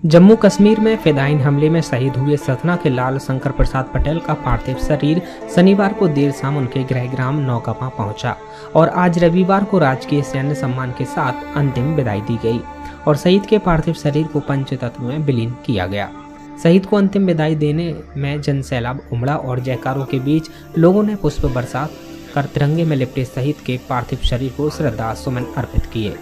जम्मू कश्मीर में फिदायीन हमले में शहीद हुए सतना के लाल शंकर प्रसाद पटेल का पार्थिव शरीर शनिवार को देर शाम उनके गृहग्राम नौगावा पहुंचा और आज रविवार को राजकीय सैन्य सम्मान के साथ अंतिम विदाई दी गई और शहीद के पार्थिव शरीर को पंचतत्व में विलीन किया गया। शहीद को अंतिम विदाई देने में जनसैलाब उमड़ा और जयकारों के बीच लोगों ने पुष्प बरसात कर तिरंगे में लिपटे शहीद के पार्थिव शरीर को श्रद्धा सुमन अर्पित किए।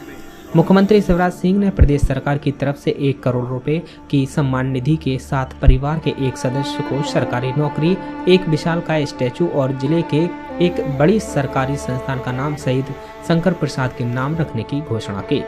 मुख्यमंत्री शिवराज सिंह ने प्रदेश सरकार की तरफ से 1 करोड़ रुपए की सम्मान निधि के साथ परिवार के एक सदस्य को सरकारी नौकरी, एक विशालकाय स्टैचू और जिले के एक बड़ी सरकारी संस्थान का नाम शहीद शंकर प्रसाद के नाम रखने की घोषणा की।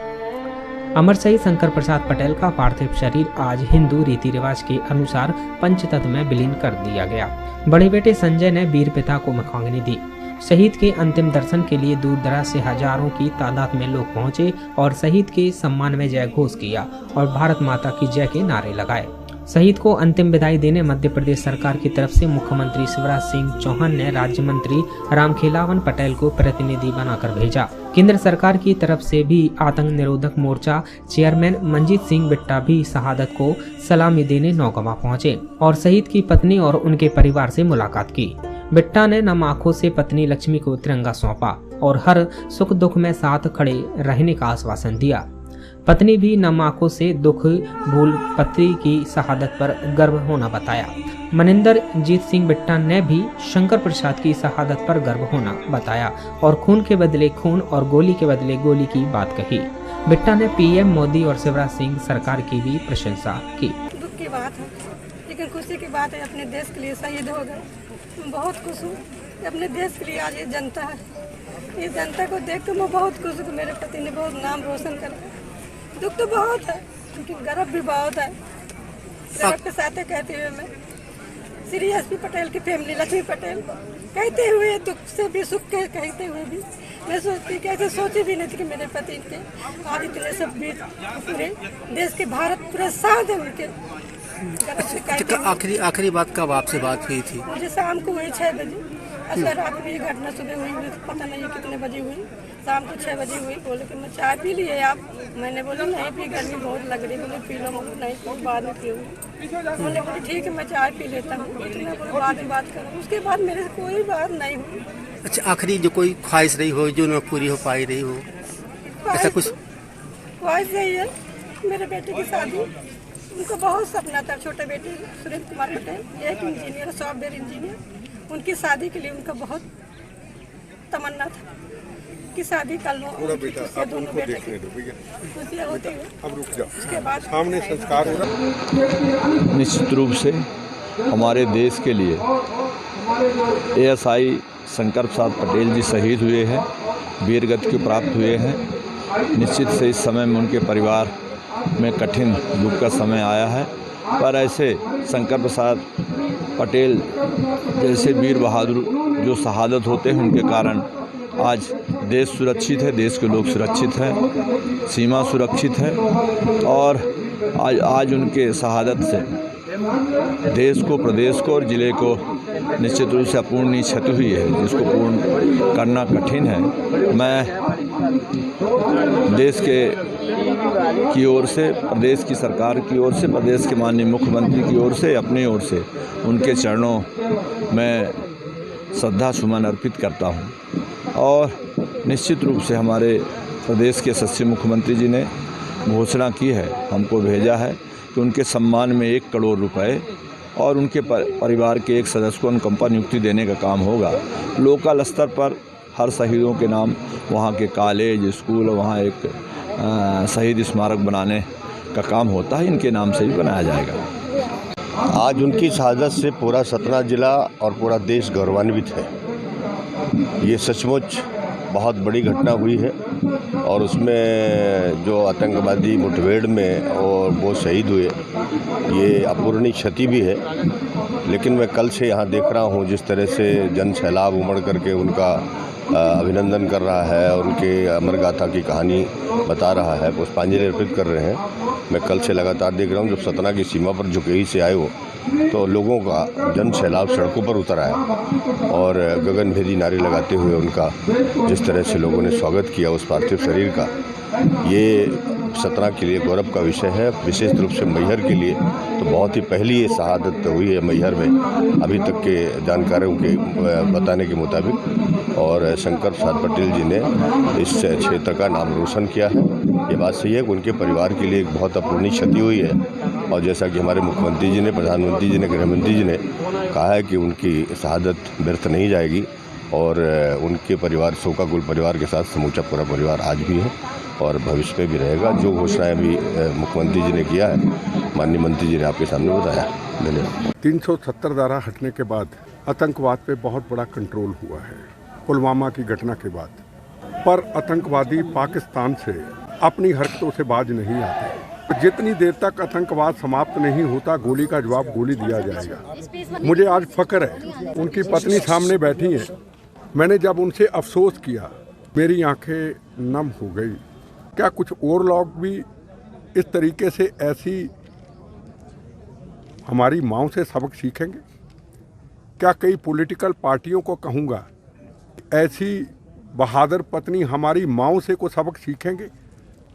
अमर शहीद शंकर प्रसाद पटेल का पार्थिव शरीर आज हिंदू रीति रिवाज के अनुसार पंचतत्व में विलीन कर दिया गया। बड़े बेटे संजय ने वीर पिता को मुखाग्नि दी। शहीद के अंतिम दर्शन के लिए दूर दराज से हजारों की तादाद में लोग पहुंचे और शहीद के सम्मान में जय घोष किया और भारत माता की जय के नारे लगाए। शहीद को अंतिम विदाई देने मध्य प्रदेश सरकार की तरफ से मुख्यमंत्री शिवराज सिंह चौहान ने राज्य मंत्री रामखेलावन पटेल को प्रतिनिधि बनाकर भेजा। केंद्र सरकार की तरफ से भी आतंक निरोधक मोर्चा चेयरमैन मंजीत सिंह बिट्टा भी शहादत को सलामी देने नौगावा पहुंचे और शहीद की पत्नी और उनके परिवार से मुलाकात की। बिट्टा ने नम आंखों से पत्नी लक्ष्मी को तिरंगा सौंपा और हर सुख दुख में साथ खड़े रहने का आश्वासन दिया। पत्नी भी नम आंखों से दुख भूल पति की शहादत पर गर्व होना बताया। मनिंदर जीत सिंह बिट्टा ने भी शंकर प्रसाद की शहादत पर गर्व होना बताया और खून के बदले खून और गोली के बदले गोली की बात कही। बिट्टा ने पीएम मोदी और शिवराज सिंह सरकार की भी प्रशंसा की। दुख की बात है लेकिन खुशी की बात है, अपने देश के लिए शहीद हो गए। मैं बहुत खुश हूँ कि अपने देश के लिए आज ये जनता है। ये जनता को देख कर मैं बहुत खुश हूँ कि मेरे पति ने बहुत नाम रोशन करा। दुख तो बहुत है लेकिन गर्व भी बहुत है। गर्व के साथ कहते हुए मैं श्री एसपी पटेल की फैमिली लक्ष्मी पटेल कहते हुए दुख से भी सुख के कहते हुए भी मैं सोचती कैसे सोची भी नहीं थी कि मेरे पति के आज इतने सब भी पूरे देश के भारत पूरे साथ है उनके। आखिरी बात कब आपसे बात हुई थी? मुझे शाम को हुई 6 बजे। अच्छा रात में ये घटना सुबह हुई, मुझे तो पता नहीं कितने बजे हुई। शाम को 6 बजे हुई। बोले कि मैं चाय पी लिए आप? मैंने बोला नहीं पी, गर्मी बहुत लग रही। बोले पी लो। नहीं तो बाद में पीऊँगी। मैंने बोली ठीक है मैं चाय पी लेता हूँ। इतना बोले बाद में बात करूँ। उसके बाद मेरे से कोई बात नहीं हुई। अच्छा आखिरी जो कोई ख्वाहिश रही हो जो न पूरी हो पाई रही हो, ऐसा कुछ? ख्वाहिश यही है मेरे बेटे की शादी। उनका बहुत सपना था, छोटे बेटे सुरेंद्र कुमार पटेल एक इंजीनियर, सॉफ्टवेयर इंजीनियर। उनकी शादी के लिए उनका बहुत तमन्ना था कि शादी कर लो। दोनों बेटे खुशियाँ होती है। उसके बाद सामने संस्कार निश्चित रूप से हमारे देश के लिए एएसआई शंकर प्रसाद पटेल जी शहीद हुए हैं, वीरगति को प्राप्त हुए हैं। निश्चित से इस समय में उनके परिवार में कठिन दुख का समय आया है, पर ऐसे शंकर प्रसाद पटेल जैसे वीर बहादुर जो शहादत होते हैं उनके कारण आज देश सुरक्षित है, देश के लोग सुरक्षित हैं, सीमा सुरक्षित है और आज उनके शहादत से देश को, प्रदेश को और ज़िले को निश्चित रूप से अपूर्णीय क्षति हुई है जिसको पूर्ण करना कठिन है। मैं देश की ओर से, प्रदेश की सरकार की ओर से, प्रदेश के माननीय मुख्यमंत्री की ओर से, अपनी ओर से उनके चरणों में श्रद्धा सुमन अर्पित करता हूं और निश्चित रूप से हमारे प्रदेश के यशस्वी मुख्यमंत्री जी ने घोषणा की है, हमको भेजा है कि उनके सम्मान में 1 करोड़ रुपए और उनके परिवार के एक सदस्य को अनुकंपा नियुक्ति देने का काम होगा। लोकल स्तर पर हर शहीदों के नाम वहाँ के कॉलेज, स्कूल, वहाँ एक शहीद स्मारक बनाने का काम होता है, इनके नाम से भी बनाया जाएगा। आज उनकी शहादत से पूरा सतना जिला और पूरा देश गौरवान्वित है। ये सचमुच बहुत बड़ी घटना हुई है और उसमें जो आतंकवादी मुठभेड़ में और वो शहीद हुए, ये अपूर्णीय क्षति भी है। लेकिन मैं कल से यहाँ देख रहा हूँ जिस तरह से जन सैलाब उमड़ करके उनका अभिनंदन कर रहा है और उनके अमर गाथा की कहानी बता रहा है, पुष्पांजलि अर्पित कर रहे हैं। मैं कल से लगातार देख रहा हूँ जब सतना की सीमा पर झुकेई से आए हो तो लोगों का जन सैलाब सड़कों पर उतर आया और गगनभेदी नारे लगाते हुए उनका जिस तरह से लोगों ने स्वागत किया उस पार्थिव शरीर का, ये सतना के लिए गौरव का विषय है, विशेष रूप से मैहर के लिए तो बहुत ही पहली ये शहादत हुई है मैहर में अभी तक के जानकारों के बताने के मुताबिक। और शंकर प्रसाद पटेल जी ने इस क्षेत्र का नाम रोशन किया है। ये बात सही है कि उनके परिवार के लिए एक बहुत अपूर्णीय क्षति हुई है और जैसा कि हमारे मुख्यमंत्री जी ने, प्रधानमंत्री जी ने, गृहमंत्री जी ने कहा है कि उनकी शहादत व्यर्थ नहीं जाएगी और उनके परिवार, शोकाकुल परिवार के साथ समूचा पूरा परिवार आज भी है और भविष्य में भी रहेगा। जो घोषणाएं भी मुख्यमंत्री जी ने किया है, माननीय मंत्री जी ने आपके सामने बताया। धन्यवाद। 370 धारा हटने के बाद आतंकवाद पे बहुत बड़ा कंट्रोल हुआ है पुलवामा की घटना के बाद, पर आतंकवादी पाकिस्तान से अपनी हरकतों से बाज नहीं आते। जितनी देर तक आतंकवाद समाप्त नहीं होता, गोली का जवाब गोली दिया जाएगा। मुझे आज फख्र है, उनकी पत्नी सामने बैठी है। मैंने जब उनसे अफसोस किया, मेरी आंखें नम हो गई। क्या कुछ और लोग भी इस तरीके से ऐसी हमारी माँओं से सबक सीखेंगे? क्या कई पॉलिटिकल पार्टियों को कहूँगा, ऐसी बहादुर पत्नी हमारी माँओं से को सबक सीखेंगे?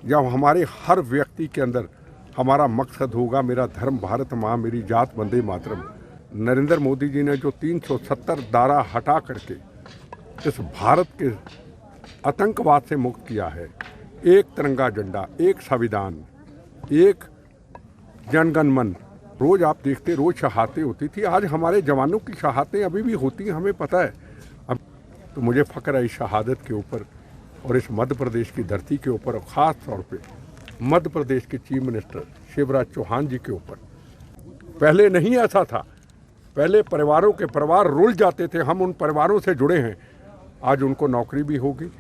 जब हमारे हर व्यक्ति के अंदर हमारा मकसद होगा, मेरा धर्म भारत माँ, मेरी जात वंदे मातरम। नरेंद्र मोदी जी ने जो 370 धारा हटा करके इस भारत के आतंकवाद से मुक्त किया है, एक तिरंगा झंडा, एक संविधान, एक जनगण मन, रोज़ आप देखते रोज़ शहादतें होती थी। आज हमारे जवानों की शहादतें अभी भी होती हैं, हमें पता है। अब तो मुझे फ़ख्र है इस शहादत के ऊपर और इस मध्य प्रदेश की धरती के ऊपर, और ख़ास तौर पे मध्य प्रदेश के चीफ मिनिस्टर शिवराज चौहान जी के ऊपर। पहले नहीं ऐसा था, पहले परिवारों के परिवार रुल जाते थे। हम उन परिवारों से जुड़े हैं। आज उनको नौकरी भी होगी,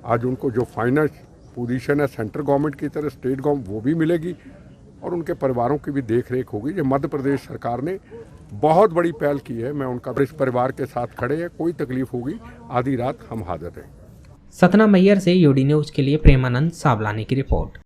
आज उनको जो फाइनेंस पोजीशन है सेंट्रल गवर्नमेंट की तरह, स्टेट गवर्नमेंट, वो भी मिलेगी और उनके परिवारों की भी देख रेख होगी। ये मध्य प्रदेश सरकार ने बहुत बड़ी पहल की है। मैं उनका इस परिवार के साथ खड़े हैं। कोई तकलीफ होगी, आधी रात हम हाजिर हैं। सतना मैहर से यूडी न्यूज के लिए प्रेमानंद सावलानी की रिपोर्ट।